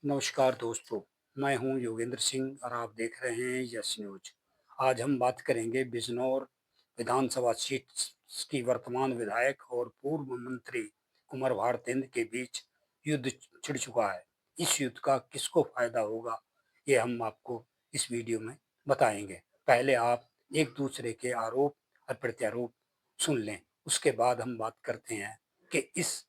नमस्कार दोस्तों, मैं हूं योगेंद्र सिंह और आप देख रहे हैं यस न्यूज। आज हम बात करेंगे बिजनौर विधानसभा सीट की वर्तमान विधायक और पूर्व मंत्री कुंवर भारतेंद्र के बीच युद्ध छिड़ चुका है। इस युद्ध का किसको फायदा होगा, ये हम आपको इस वीडियो में बताएंगे। पहले आप एक दूसरे के आरोप और प्रत्यारोप सुन लें, उसके बाद हम बात करते हैं कि इस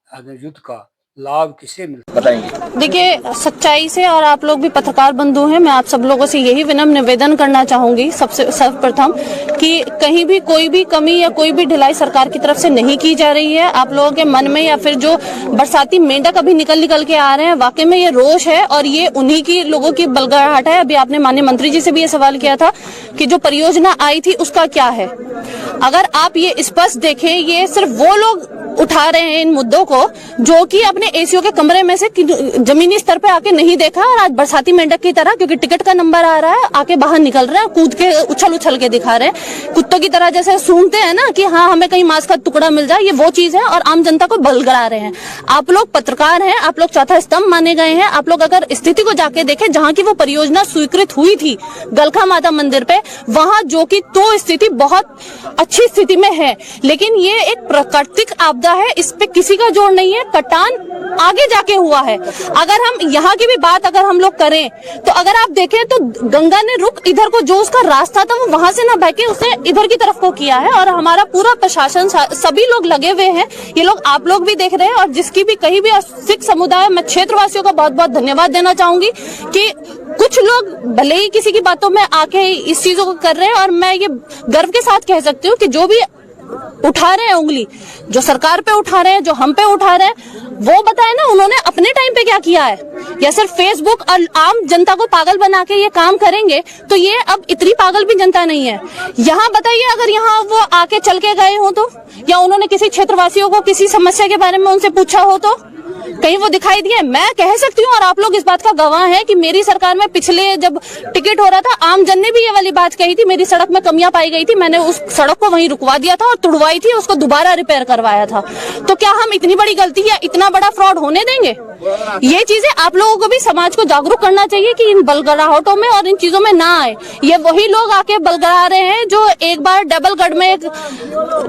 युद्ध का लाभ किसे मिलता है। बताएंगे। देखिए, सच्चाई से, और आप लोग भी पत्रकार बंधु हैं, मैं आप सब लोगों से यही विनम्र निवेदन करना चाहूंगी सबसे सर्वप्रथम कि कहीं भी कोई भी कमी या कोई भी ढिलाई सरकार की तरफ से नहीं की जा रही है। आप लोगों के मन में या फिर जो बरसाती मेंढक अभी निकल के आ रहे हैं, वाकई में ये रोष है और ये उन्हीं की लोगों की बलगड़ाहट है। अभी आपने माननीय मंत्री जी से भी ये सवाल किया था कि जो परियोजना आई थी उसका क्या है। अगर आप ये स्पष्ट देखें, ये सिर्फ वो लोग उठा रहे हैं इन मुद्दों को जो कि अपने एसीओ के कमरे में से जमीनी स्तर पे आके नहीं देखा, और आज बरसाती मेंढक की तरह, क्योंकि टिकट का नंबर आ रहा है, आके बाहर निकल रहे हैं, कूद के उछल के दिखा रहे हैं, कुत्तों की तरह जैसे सूंघते हैं ना कि हाँ हमें कहीं मांस का टुकड़ा मिल जाए, ये वो चीज है। और आम जनता को बलगड़ा रहे हैं। आप लोग पत्रकार हैं, आप लोग चौथा स्तंभ माने गए हैं। आप लोग अगर स्थिति को जाके देखें, जहाँ की वो परियोजना स्वीकृत हुई थी गलखा माता मंदिर पे, वहां जो की तो स्थिति बहुत अच्छी स्थिति में है, लेकिन ये एक प्राकृतिक आपदा है, इस पे किसी का जोर नहीं है। कटान आगे जाके हुआ है। अगर हम यहाँ की भी बात अगर हम लोग करें तो अगर आप देखें तो गंगा ने रुख इधर को, जो उसका रास्ता था वो वहां से ना बह के उसने इधर की तरफ को किया है। और हमारा पूरा प्रशासन, सभी लोग लगे हुए हैं। ये लोग आप लोग भी देख रहे हैं, और जिसकी भी कहीं भी सिख समुदाय, मैं क्षेत्रवासियों का बहुत बहुत धन्यवाद देना चाहूंगी कि कुछ लोग भले ही किसी की बातों में आके इस चीजों को कर रहे हैं। और मैं ये गर्व के साथ कह सकती हूँ कि जो भी उठा रहे हैं उंगली, जो सरकार पे उठा रहे हैं, जो हम पे उठा रहे हैं, वो बताए ना उन्होंने अपने टाइम पे क्या किया है। या सिर्फ फेसबुक और आम जनता को पागल बना के ये काम करेंगे तो ये अब इतनी पागल भी जनता नहीं है। यहाँ बताइए, अगर यहाँ वो आके चल के गए हो तो, या उन्होंने किसी क्षेत्रवासियों को किसी समस्या के बारे में उनसे पूछा हो तो कहीं वो दिखाई दिए। मैं कह सकती हूँ, और आप लोग इस बात का गवाह हैं कि मेरी सरकार में पिछले जब टिकट हो रहा था, आम जन ने भी ये वाली बात कही थी, मेरी सड़क में कमियां पाई गई थी, मैंने उस सड़क को वहीं रुकवा दिया था और तुड़वाई थी, उसको दोबारा रिपेयर करवाया था। तो क्या हम इतनी बड़ी गलती या इतना बड़ा फ्रॉड होने देंगे? ये चीजें आप लोगों को भी समाज को जागरूक करना चाहिए कि इन बलगड़ाहटों में और इन चीजों में ना आए। ये वही लोग आके बलगड़ा रहे हैं जो एक बार डबलगढ़ में एक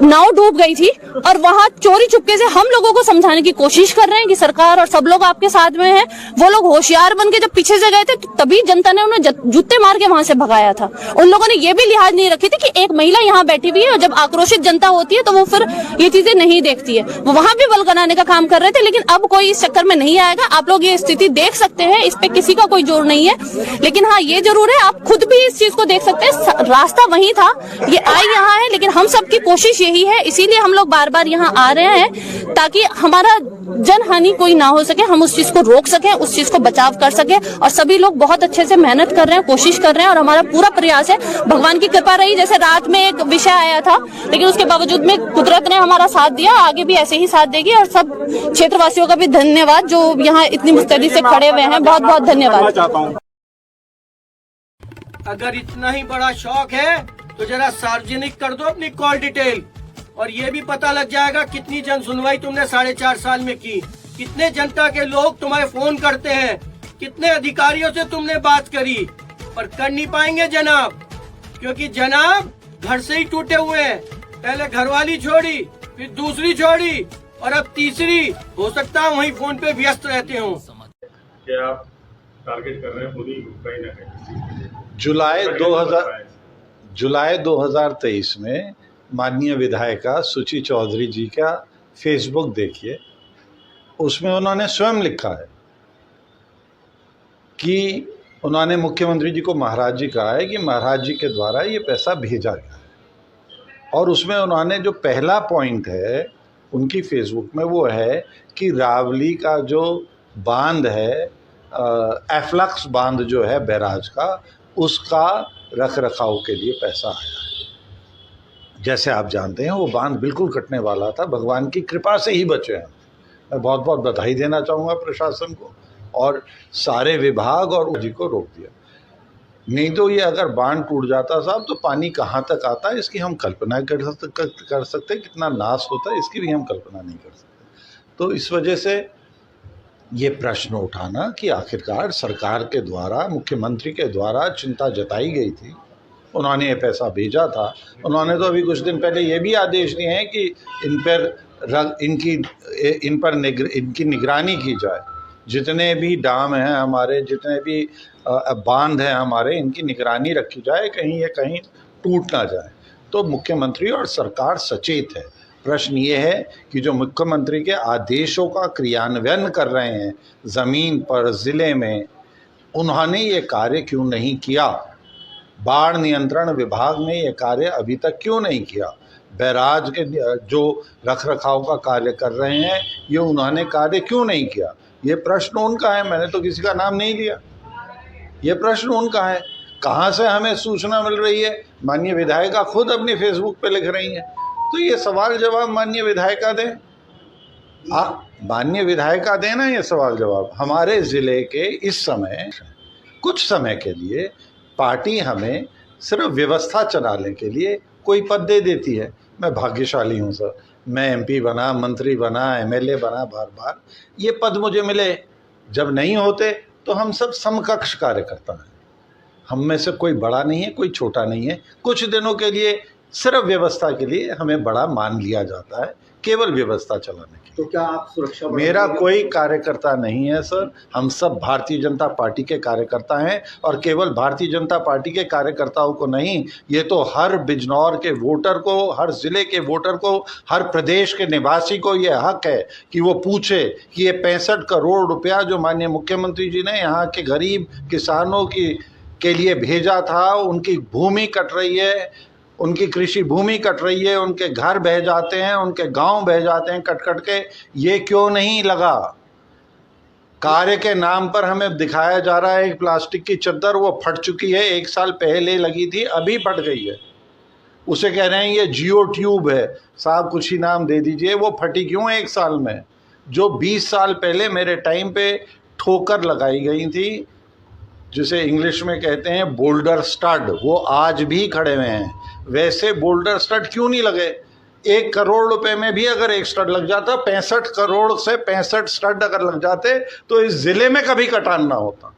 नाव डूब गई थी और वहां चोरी चुपके से हम लोगों को समझाने की कोशिश कर रहे हैं कि सरकार और सब लोग आपके साथ में हैं। वो लोग होशियार बन के जब पीछे से गए थे तो तभी जनता ने उन्हें जूते मार के वहां से भगाया था। उन लोगों ने ये भी लिहाज नहीं रखी थी कि एक महिला यहाँ बैठी हुई है और जब आक्रोशित जनता होती है तो वो फिर ये चीजें नहीं देखती है। वो वहां भी बल बनाने का काम कर रहे थे, लेकिन अब कोई इस चक्कर में नहीं आएगा। आप लोग ये स्थिति देख सकते हैं, इस पे किसी का कोई जोर नहीं है। लेकिन हाँ, ये जरूर है, आप खुद भी इस चीज को देख सकते हैं, रास्ता वही था, ये आई यहाँ है, लेकिन हम सबकी कोशिश यही है, इसीलिए हम लोग बार बार यहाँ आ रहे हैं ताकि हमारा जन हानि कोई ना हो सके, हम उस चीज को रोक सके, उस चीज को बचाव कर सके। और सभी लोग बहुत अच्छे से मेहनत कर रहे हैं, कोशिश कर रहे हैं, और हमारा पूरा प्रयास है। भगवान की कृपा रही, जैसे रात में एक विषय आया था, लेकिन उसके बावजूद में कुदरत ने हमारा साथ दिया, आगे भी ऐसे ही साथ देगी। और सब क्षेत्रवासियों का भी धन्यवाद जो यहाँ इतनी मुस्तैदी से खड़े हुए हैं, बहुत बहुत धन्यवाद। अगर इतना ही बड़ा शौक है तो जरा सार्वजनिक कर दो अपनी कॉल डिटेल, और ये भी पता लग जाएगा कितनी जन सुनवाई तुमने 4.5 साल में की, कितने जनता के लोग तुम्हें फोन करते हैं, कितने अधिकारियों से तुमने बात करी, पर कर नहीं पाएंगे जनाब, क्योंकि जनाब घर से ही टूटे हुए हैं। पहले घरवाली छोड़ी, फिर दूसरी छोड़ी, और अब तीसरी, हो सकता है वहीं फोन पे व्यस्त रहते हो। क्या आप टारगेट कर रहे हैं मोदी कहीं ना कहीं? जुलाई 2023 में माननीय विधायिका सुची चौधरी जी का फेसबुक देखिए, उसमें उन्होंने स्वयं लिखा है कि उन्होंने मुख्यमंत्री जी को महाराज जी कहा है कि महाराज जी के द्वारा ये पैसा भेजा गया है। और उसमें उन्होंने जो पहला पॉइंट है उनकी फेसबुक में, वो है कि रावली का जो बांध है, एफ्लक्स बांध जो है बैराज का, उसका रख रखाव के लिए पैसा आया है। जैसे आप जानते हैं वो बांध बिल्कुल कटने वाला था, भगवान की कृपा से ही बचे हैं। मैं बहुत बहुत बधाई देना चाहूँगा प्रशासन को और सारे विभाग और जी को रोक दिया। नहीं तो ये अगर बांध टूट जाता साहब तो पानी कहाँ तक आता है इसकी हम कल्पना कर सकते, कितना नाश होता है इसकी भी हम कल्पना नहीं कर सकते। तो इस वजह से ये प्रश्न उठाना कि आखिरकार सरकार के द्वारा, मुख्यमंत्री के द्वारा चिंता जताई गई थी, उन्होंने ये पैसा भेजा था। उन्होंने तो अभी कुछ दिन पहले ये भी आदेश दिए हैं कि इनकी निगरानी की जाए। जितने भी डैम हैं हमारे, जितने भी बांध हैं हमारे, इनकी निगरानी रखी जाए, कहीं ये कहीं टूट ना जाए। तो मुख्यमंत्री और सरकार सचेत है। प्रश्न ये है कि जो मुख्यमंत्री के आदेशों का क्रियान्वयन कर रहे हैं ज़मीन पर, ज़िले में, उन्होंने ये कार्य क्यों नहीं किया? बाढ़ नियंत्रण विभाग ने ये कार्य अभी तक क्यों नहीं किया? बैराज के जो रख रखाव का कार्य कर रहे हैं, ये उन्होंने कार्य क्यों नहीं किया? ये प्रश्न उनका है, मैंने तो किसी का नाम नहीं लिया। ये प्रश्न उनका है। कहाँ से हमें सूचना मिल रही है? माननीय विधायिका खुद अपने फेसबुक पे लिख रही हैं। तो ये सवाल जवाब माननीय विधायिका दें, माननीय विधायिका दें ना ये सवाल जवाब। हमारे ज़िले के इस समय कुछ समय के लिए पार्टी हमें सिर्फ व्यवस्था चलाने के लिए कोई पद दे देती है। मैं भाग्यशाली हूँ सर, मैं MP बना, मंत्री बना, MLA बना, बार बार ये पद मुझे मिले। जब नहीं होते तो हम सब समकक्ष कार्यकर्ता हैं। हम में से कोई बड़ा नहीं है, कोई छोटा नहीं है। कुछ दिनों के लिए सिर्फ व्यवस्था के लिए हमें बड़ा मान लिया जाता है, केवल व्यवस्था चलाने के लिए। तो क्या आप सुरक्षा? मेरा कोई कार्यकर्ता नहीं है सर, हम सब भारतीय जनता पार्टी के कार्यकर्ता हैं। और केवल भारतीय जनता पार्टी के कार्यकर्ताओं को नहीं, ये तो हर बिजनौर के वोटर को, हर ज़िले के वोटर को, हर प्रदेश के निवासी को ये हक है कि वो पूछे कि ये 65 करोड़ रुपया जो माननीय मुख्यमंत्री जी ने यहाँ के गरीब किसानों के लिए भेजा था, उनकी भूमि कट रही है, उनकी कृषि भूमि कट रही है, उनके घर बह जाते हैं, उनके गांव बह जाते हैं कट कट के, ये क्यों नहीं लगा? कार्य के नाम पर हमें दिखाया जा रहा है एक प्लास्टिक की चद्दर, वो फट चुकी है, 1 साल पहले लगी थी, अभी फट गई है। उसे कह रहे हैं ये जियो ट्यूब है। साहब कुछ ही नाम दे दीजिए, वो फटी क्यों 1 साल में? जो 20 साल पहले मेरे टाइम पे ठोकर लगाई गई थी, जिसे इंग्लिश में कहते हैं बोल्डर स्टड, वो आज भी खड़े हुए हैं। वैसे बोल्डर स्टड क्यों नहीं लगे? 1 करोड़ रुपए में भी अगर एक स्टड लग जाता, 65 करोड़ से 65 स्टड अगर लग जाते तो इस जिले में कभी कटान ना होता।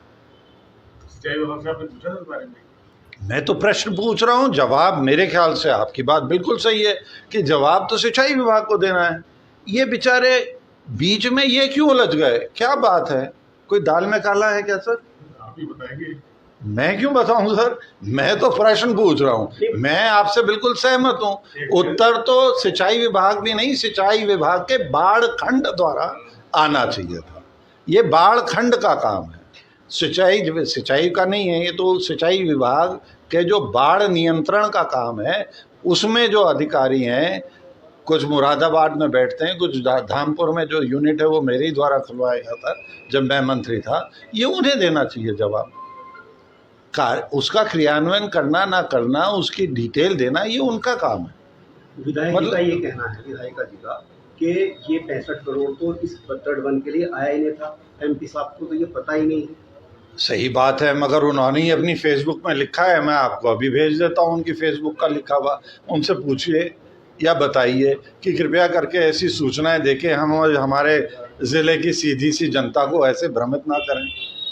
मैं तो प्रश्न पूछ रहा हूँ, जवाब मेरे ख्याल से आपकी बात बिल्कुल सही है कि जवाब तो सिंचाई विभाग को देना है। ये बेचारे बीच में ये क्यों उलझ गए? क्या बात है? कोई दाल में काला है क्या सर? आप ही बताएंगे। मैं क्यों बताऊं सर? मैं तो प्रश्न पूछ रहा हूं। मैं आपसे बिल्कुल सहमत हूं। उत्तर तो सिंचाई विभाग भी नहीं, सिंचाई विभाग के बाढ़ खंड द्वारा आना चाहिए था। ये बाढ़ खंड का काम है, सिंचाई का नहीं है। ये तो सिंचाई विभाग के जो बाढ़ नियंत्रण का काम है, उसमें जो अधिकारी हैं, कुछ मुरादाबाद में बैठते हैं, कुछ धामपुर में जो यूनिट है वो मेरे ही द्वारा खुलवाया गया था जब मैं मंत्री था। ये उन्हें देना चाहिए जवाब। उसका क्रियान्वयन करना ना करना, उसकी डिटेल देना, ये उनका काम है। विधायक जी का ये कहना है, विधायिका जी का, कि ये 65 करोड़ तो इस तटबंध के लिए आया ही नहीं था। MP साहब को तो ये पता ही नहीं है। सही बात है, मगर उन्होंने ही अपनी फेसबुक में लिखा है। मैं आपको अभी भेज देता हूँ उनकी फेसबुक का लिखा हुआ। उनसे पूछिए या बताइए कि कृपया करके ऐसी सूचनाएं देके हम हमारे ज़िले की सीधी सी जनता को ऐसे भ्रमित ना करें।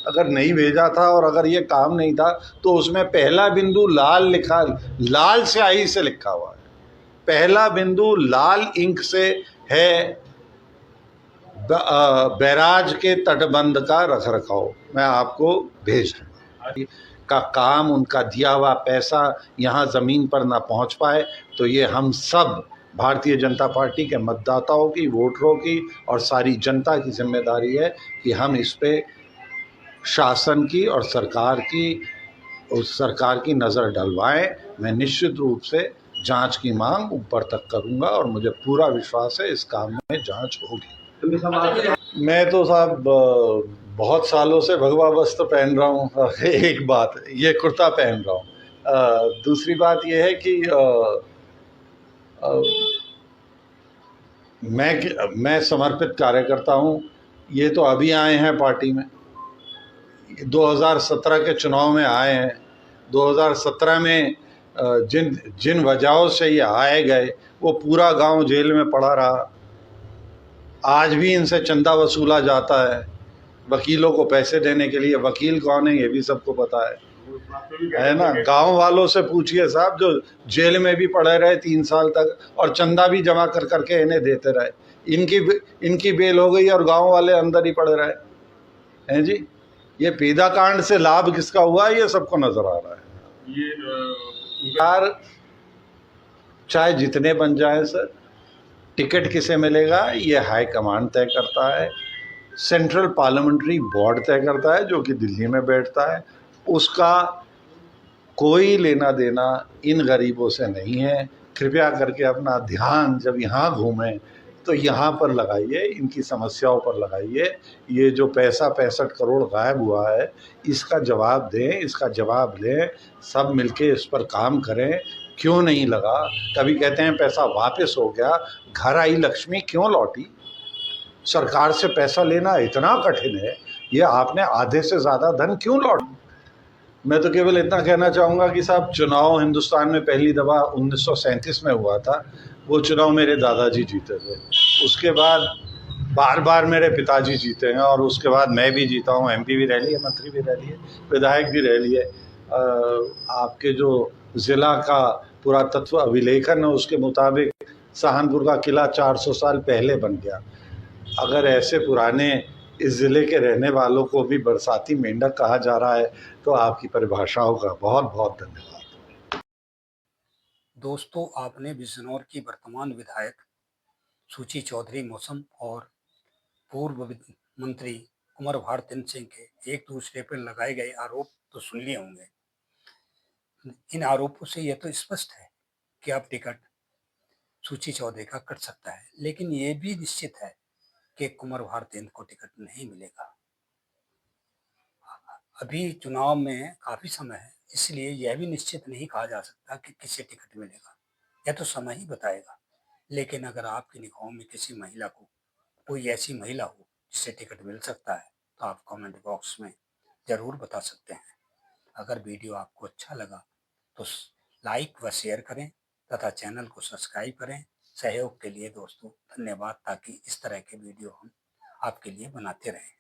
अगर नहीं भेजा था और अगर ये काम नहीं था तो उसमें पहला बिंदु लाल स्याही से लिखा हुआ है। पहला बिंदु लाल इंक से है, बैराज के तटबंध का रखरखाव। मैं आपको भेज दूँ का काम, उनका दिया हुआ पैसा यहाँ ज़मीन पर ना पहुँच पाए तो ये हम सब भारतीय जनता पार्टी के मतदाताओं की, वोटरों की और सारी जनता की जिम्मेदारी है कि हम इस पे शासन की और सरकार की नज़र डलवाएं। मैं निश्चित रूप से जांच की मांग ऊपर तक करूंगा और मुझे पूरा विश्वास है इस काम में जांच होगी। मैं तो साहब बहुत सालों से भगवा वस्त्र पहन रहा हूँ। एक बात, ये कुर्ता पहन रहा हूँ। दूसरी बात ये है कि मैं समर्पित कार्यकर्ता हूँ। ये तो अभी आए हैं पार्टी में, 2017 के चुनाव में आए हैं। 2017 में जिन वजहों से ये आए गए, वो पूरा गांव जेल में पड़ा रहा। आज भी इनसे चंदा वसूला जाता है। वकीलों को पैसे देने के लिए। वकील कौन है ये भी सबको पता है ना। गांव वालों से पूछिए साहब, जो जेल में भी पड़े रहे 3 साल तक और चंदा भी जमा कर करके इन्हें देते रहे, इनकी बेल हो गई और गांव वाले अंदर ही पड़े रहे हैं जी। ये पेदा कांड से लाभ किसका हुआ ये सबको नजर आ रहा है। ये यार चाहे जितने बन जाए सर, टिकट किसे मिलेगा ये हाई कमांड तय करता है, सेंट्रल पार्लियामेंट्री बोर्ड तय करता है जो कि दिल्ली में बैठता है। उसका कोई लेना देना इन गरीबों से नहीं है। कृपया करके अपना ध्यान जब यहाँ घूमें तो यहाँ पर लगाइए, इनकी समस्याओं पर लगाइए। ये जो पैसा 65 करोड़ गायब हुआ है इसका जवाब दें, इसका जवाब लें, सब मिलके इस पर काम करें। क्यों नहीं लगा? कभी कहते हैं पैसा वापस हो गया, घर आई लक्ष्मी क्यों लौटी? सरकार से पैसा लेना इतना कठिन है, ये आपने आधे से ज़्यादा धन क्यों लौट? मैं तो केवल इतना कहना चाहूँगा कि साहब चुनाव हिंदुस्तान में पहली दफ़ा 1937 में हुआ था। वो चुनाव मेरे दादाजी जीते थे, उसके बाद बार बार मेरे पिताजी जीते हैं और उसके बाद मैं भी जीता हूँ। MP भी रह लिए, मंत्री भी रह लिए, विधायक भी रह लिए। आपके जो ज़िला का पुरातत्व अभिलेखन है उसके मुताबिक सहारनपुर का किला 400 साल पहले बन गया। अगर ऐसे पुराने इस ज़िले के रहने वालों को भी बरसाती मेंढक कहा जा रहा है तो आपकी परिभाषाओं का बहुत बहुत धन्यवाद। दोस्तों, आपने बिजनौर की वर्तमान विधायक सुची चौधरी मौसम और पूर्व मंत्री कुंवर भारतेंद्र सिंह के एक दूसरे पर लगाए गए आरोप तो सुन लिए होंगे। इन आरोपों से यह तो स्पष्ट है कि अब टिकट सुची चौधरी का कट सकता है, लेकिन ये भी निश्चित है कि कुंवर भारतेंद्र को टिकट नहीं मिलेगा। अभी चुनाव में काफी समय है, इसलिए यह भी निश्चित नहीं कहा जा सकता कि किसे टिकट मिलेगा, यह तो समय ही बताएगा। लेकिन अगर आपकी निगाहों में किसी महिला को, कोई ऐसी महिला हो जिसे टिकट मिल सकता है, तो आप कमेंट बॉक्स में जरूर बता सकते हैं। अगर वीडियो आपको अच्छा लगा तो लाइक व शेयर करें तथा चैनल को सब्सक्राइब करें। सहयोग के लिए दोस्तों धन्यवाद, ताकि इस तरह के वीडियो हम आपके लिए बनाते रहें।